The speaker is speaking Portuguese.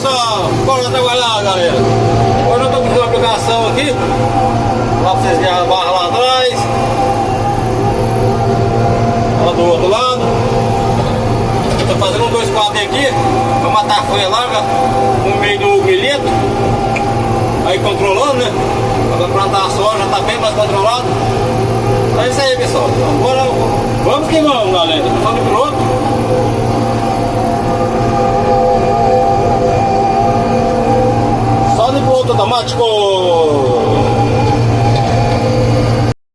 Só, bora trabalhar, galera. Hoje eu tô com uma aplicação aqui, lá pra vocês verem a barra lá atrás, lá do outro lado. Eu tô fazendo um 2 quadros aqui pra matar a folha larga no meio do milheto, aí controlando, né? Pra plantar a soja tá bem mais controlado. É isso aí, pessoal. Agora vamos que vamos, galera. Só de piloto. Só de piloto automático.